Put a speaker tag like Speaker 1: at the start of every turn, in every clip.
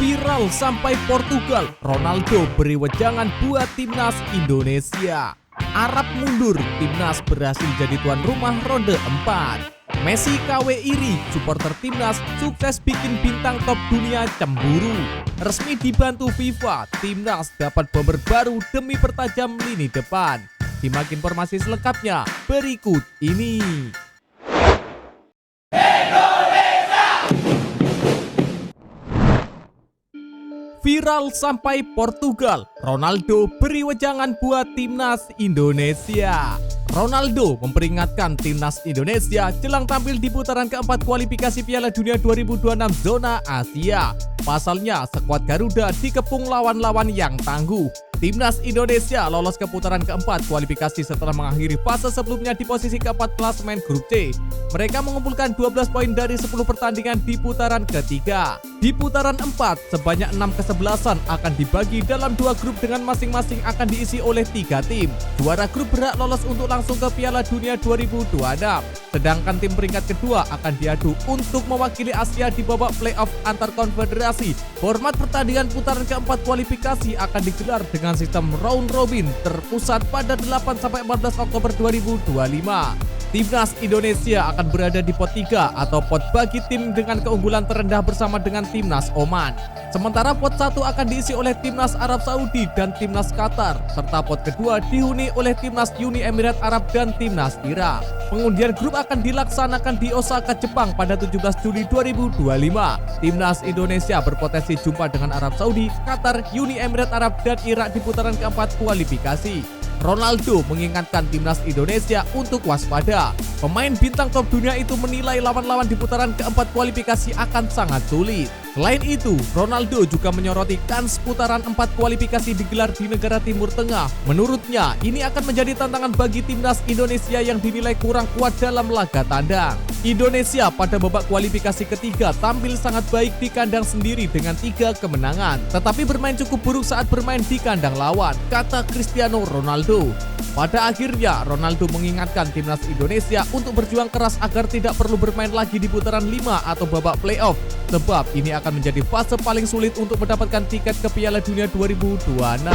Speaker 1: Viral sampai Portugal, Ronaldo beri wejangan buat timnas Indonesia. Arab mundur, timnas berhasil jadi tuan rumah ronde 4. Messi KW iri, supporter timnas sukses bikin bintang top dunia cemburu. Resmi dibantu FIFA, timnas dapat bomber baru demi pertajam lini depan. Simak informasi selengkapnya berikut ini. Viral sampai Portugal, Ronaldo beri wejangan buat timnas Indonesia. Ronaldo memperingatkan timnas Indonesia jelang tampil di putaran keempat kualifikasi Piala Dunia 2026 zona Asia. Pasalnya, skuad Garuda dikepung lawan-lawan yang tangguh. Timnas Indonesia lolos ke putaran keempat kualifikasi setelah mengakhiri fase sebelumnya di posisi keempat klasemen grup C. Mereka mengumpulkan 12 poin dari 10 pertandingan di putaran ketiga. Di putaran 4, sebanyak 6 kesebelasan akan dibagi dalam 2 grup dengan masing-masing akan diisi oleh 3 tim. Juara grup berhak lolos untuk langsung ke Piala Dunia 2026. Sedangkan tim peringkat kedua akan diadu untuk mewakili Asia di babak playoff antar konfederasi. Format pertandingan putaran keempat kualifikasi akan digelar dengan sistem round robin terpusat pada 8-14 Oktober 2025. Timnas Indonesia akan berada di pot 3 atau pot bagi tim dengan keunggulan terendah bersama dengan Timnas Oman. Sementara pot 1 akan diisi oleh Timnas Arab Saudi dan Timnas Qatar, serta pot kedua dihuni oleh Timnas Uni Emirat Arab dan Timnas Irak. Pengundian grup akan dilaksanakan di Osaka, Jepang pada 17 Juli 2025. Timnas Indonesia berpotensi jumpa dengan Arab Saudi, Qatar, Uni Emirat Arab, dan Irak di putaran keempat kualifikasi. Ronaldo mengingatkan timnas Indonesia untuk waspada. Pemain bintang top dunia itu menilai lawan-lawan di putaran keempat kualifikasi akan sangat sulit. Selain itu, Ronaldo juga menyoroti kans putaran 4 kualifikasi digelar di negara Timur Tengah. Menurutnya, ini akan menjadi tantangan bagi timnas Indonesia yang dinilai kurang kuat dalam laga tandang. Indonesia pada babak kualifikasi ketiga tampil sangat baik di kandang sendiri dengan 3 kemenangan, tetapi bermain cukup buruk saat bermain di kandang lawan, kata Cristiano Ronaldo. Pada akhirnya, Ronaldo mengingatkan timnas Indonesia untuk berjuang keras agar tidak perlu bermain lagi di putaran 5 atau babak playoff, sebab ini akan menjadi fase paling sulit untuk mendapatkan tiket ke Piala Dunia 2026.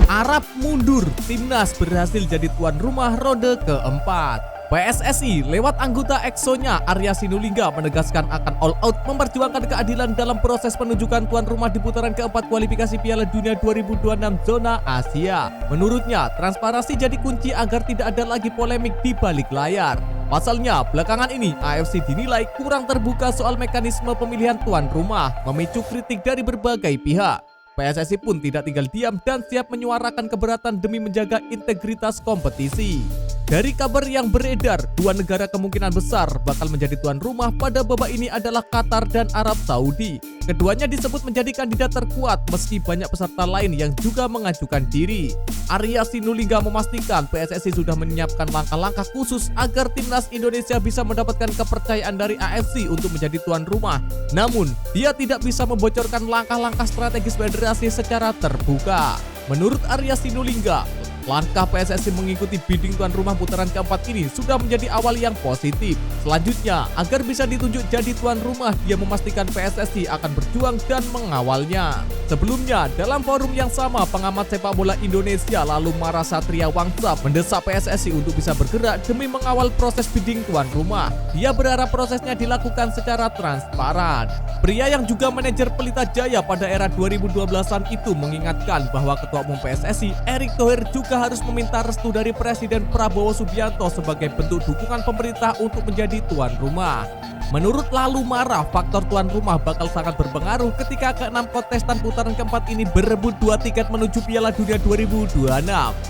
Speaker 1: Arab mundur, timnas berhasil jadi tuan rumah ronde keempat. PSSI lewat anggota EXO-nya Arya Sinulinga menegaskan akan all out memperjuangkan keadilan dalam proses penunjukan tuan rumah di putaran keempat kualifikasi Piala Dunia 2026 zona Asia. Menurutnya, transparansi jadi kunci agar tidak ada lagi polemik di balik layar. Pasalnya, belakangan ini AFC dinilai kurang terbuka soal mekanisme pemilihan tuan rumah, memicu kritik dari berbagai pihak. PSSI pun tidak tinggal diam dan siap menyuarakan keberatan demi menjaga integritas kompetisi. Dari kabar yang beredar, 2 negara kemungkinan besar bakal menjadi tuan rumah pada babak ini adalah Qatar dan Arab Saudi. Keduanya disebut menjadi kandidat terkuat meski banyak peserta lain yang juga mengajukan diri. Arya Sinulinga memastikan PSSI sudah menyiapkan langkah-langkah khusus agar timnas Indonesia bisa mendapatkan kepercayaan dari AFC untuk menjadi tuan rumah. Namun, dia tidak bisa membocorkan langkah-langkah strategis federasi secara terbuka. Menurut Arya Sinulinga, langkah PSSI mengikuti bidding tuan rumah putaran keempat ini sudah menjadi awal yang positif. Selanjutnya, agar bisa ditunjuk jadi tuan rumah, dia memastikan PSSI akan berjuang dan mengawalnya. Sebelumnya, dalam forum yang sama, pengamat sepak bola Indonesia lalu Mara Satria Wangsa mendesak PSSI untuk bisa bergerak demi mengawal proses bidding tuan rumah. Dia berharap prosesnya dilakukan secara transparan. Pria yang juga manajer Pelita Jaya pada era 2012-an itu mengingatkan bahwa Ketua Umum PSSI, Erick Thohir, juga harus meminta restu dari Presiden Prabowo Subianto sebagai bentuk dukungan pemerintah untuk menjadi tuan rumah. Menurut Lalu Mara, faktor tuan rumah bakal sangat berpengaruh ketika ke-6 kontestan putaran keempat ini berebut 2 tiket menuju Piala Dunia 2026.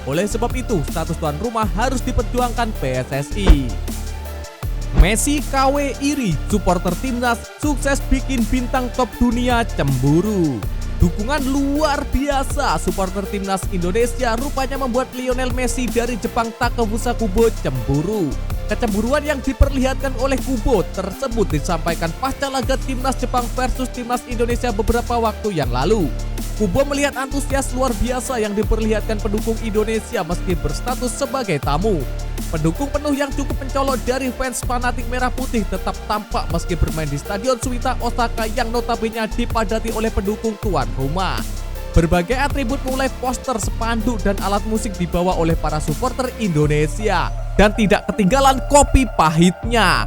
Speaker 1: Oleh sebab itu, status tuan rumah harus diperjuangkan PSSI. Messi KW iri, supporter timnas sukses bikin bintang top dunia cemburu. Dukungan luar biasa supporter timnas Indonesia rupanya membuat Lionel Messi dari Jepang Takefusa Kubo cemburu. Kecemburuan yang diperlihatkan oleh Kubo tersebut disampaikan pasca laga timnas Jepang versus timnas Indonesia beberapa waktu yang lalu. Kubo melihat antusias luar biasa yang diperlihatkan pendukung Indonesia meski berstatus sebagai tamu. Pendukung penuh yang cukup mencolok dari fans fanatik merah putih tetap tampak meski bermain di Stadion Suwita Osaka yang notabene dipadati oleh pendukung tuan rumah. Berbagai atribut mulai poster, spanduk, dan alat musik dibawa oleh para supporter Indonesia. Dan tidak ketinggalan kopi pahitnya.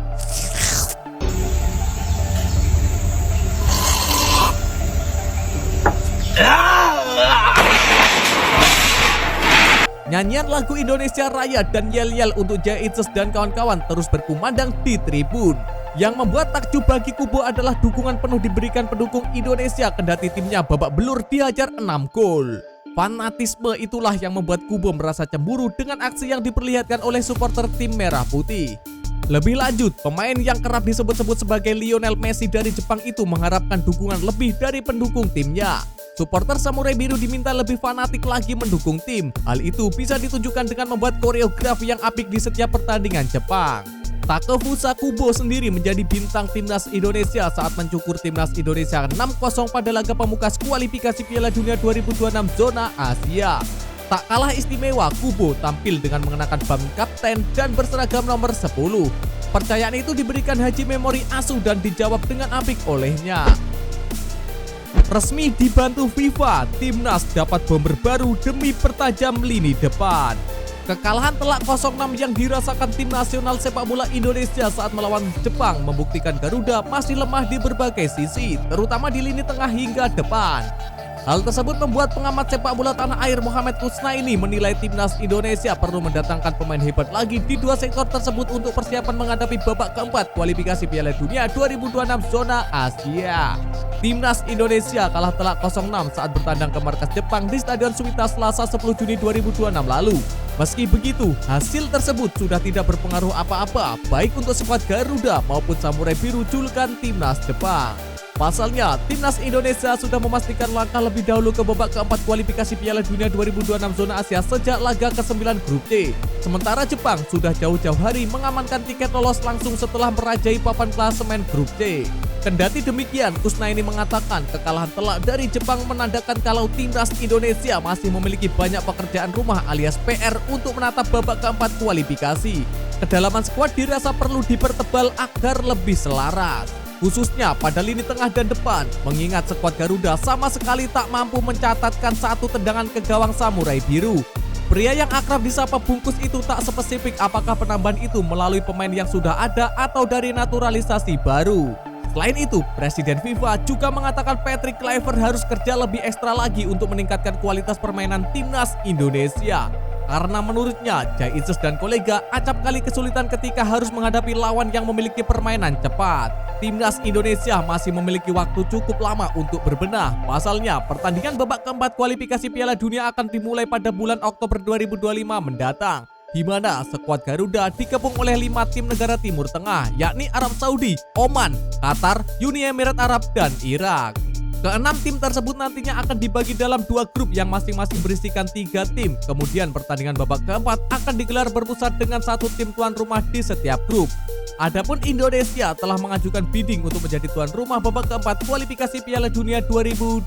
Speaker 1: Nyanyian lagu Indonesia Raya dan yel-yel untuk Jaya Itses dan kawan-kawan terus berkumandang di tribun. Yang membuat takjub bagi Kubo adalah dukungan penuh diberikan pendukung Indonesia kendati timnya babak belur dihajar 6 gol. Fanatisme itulah yang membuat Kubo merasa cemburu dengan aksi yang diperlihatkan oleh supporter tim Merah Putih. Lebih lanjut, pemain yang kerap disebut-sebut sebagai Lionel Messi dari Jepang itu mengharapkan dukungan lebih dari pendukung timnya. Supporter Samurai Biru diminta lebih fanatik lagi mendukung tim. Hal itu bisa ditunjukkan dengan membuat koreografi yang apik di setiap pertandingan Jepang. Takefusa Kubo sendiri menjadi bintang timnas Indonesia saat mencukur timnas Indonesia 6-0 pada laga pamungkas kualifikasi Piala Dunia 2026 zona Asia. Tak kalah istimewa, Kubo tampil dengan mengenakan bam kapten dan berseragam nomor 10. Percayaan itu diberikan Haji Memori Asuh dan dijawab dengan apik olehnya. Resmi dibantu FIFA, timnas dapat bomber baru demi pertajam lini depan. Kekalahan telak 0-6 yang dirasakan tim nasional sepak bola Indonesia saat melawan Jepang membuktikan Garuda masih lemah di berbagai sisi, terutama di lini tengah hingga depan. Hal tersebut membuat pengamat sepak bola tanah air Muhammad Kusnaini menilai timnas Indonesia perlu mendatangkan pemain hebat lagi di dua sektor tersebut untuk persiapan menghadapi babak keempat kualifikasi Piala Dunia 2026 zona Asia. Timnas Indonesia kalah telak 0-6 saat bertandang ke markas Jepang di Stadion Suwita Selasa 10 Juni 2026 lalu. Meski begitu, hasil tersebut sudah tidak berpengaruh apa-apa baik untuk skuad Garuda maupun Samurai Biru julukan timnas Jepang. Pasalnya, timnas Indonesia sudah memastikan langkah lebih dahulu ke babak keempat kualifikasi Piala Dunia 2026 zona Asia sejak laga ke-9 grup C. Sementara Jepang sudah jauh-jauh hari mengamankan tiket lolos langsung setelah merajai papan klasemen grup C. Kendati demikian, Kusnaini mengatakan kekalahan telak dari Jepang menandakan kalau timnas Indonesia masih memiliki banyak pekerjaan rumah alias PR untuk menatap babak keempat kualifikasi. Kedalaman skuad dirasa perlu dipertebal agar lebih selaras, khususnya pada lini tengah dan depan, mengingat skuad Garuda sama sekali tak mampu mencatatkan satu tendangan ke gawang Samurai Biru. Pria yang akrab disapa Bungkus itu tak spesifik apakah penambahan itu melalui pemain yang sudah ada atau dari naturalisasi baru. Selain itu, Presiden FIFA juga mengatakan Patrick Kluivert harus kerja lebih ekstra lagi untuk meningkatkan kualitas permainan timnas Indonesia. Karena menurutnya, Jaya Itses dan kolega acap kali kesulitan ketika harus menghadapi lawan yang memiliki permainan cepat. Timnas Indonesia masih memiliki waktu cukup lama untuk berbenah. Pasalnya, pertandingan babak keempat kualifikasi Piala Dunia akan dimulai pada bulan Oktober 2025 mendatang, di mana skuad Garuda digabung oleh 5 tim negara Timur Tengah, yakni Arab Saudi, Oman, Qatar, Uni Emirat Arab, dan Irak. Keenam tim tersebut nantinya akan dibagi dalam 2 grup yang masing-masing berisikan 3 tim. Kemudian pertandingan babak keempat akan digelar berpusat dengan 1 tim tuan rumah di setiap grup. Adapun Indonesia telah mengajukan bidding untuk menjadi tuan rumah babak keempat kualifikasi Piala Dunia 2026.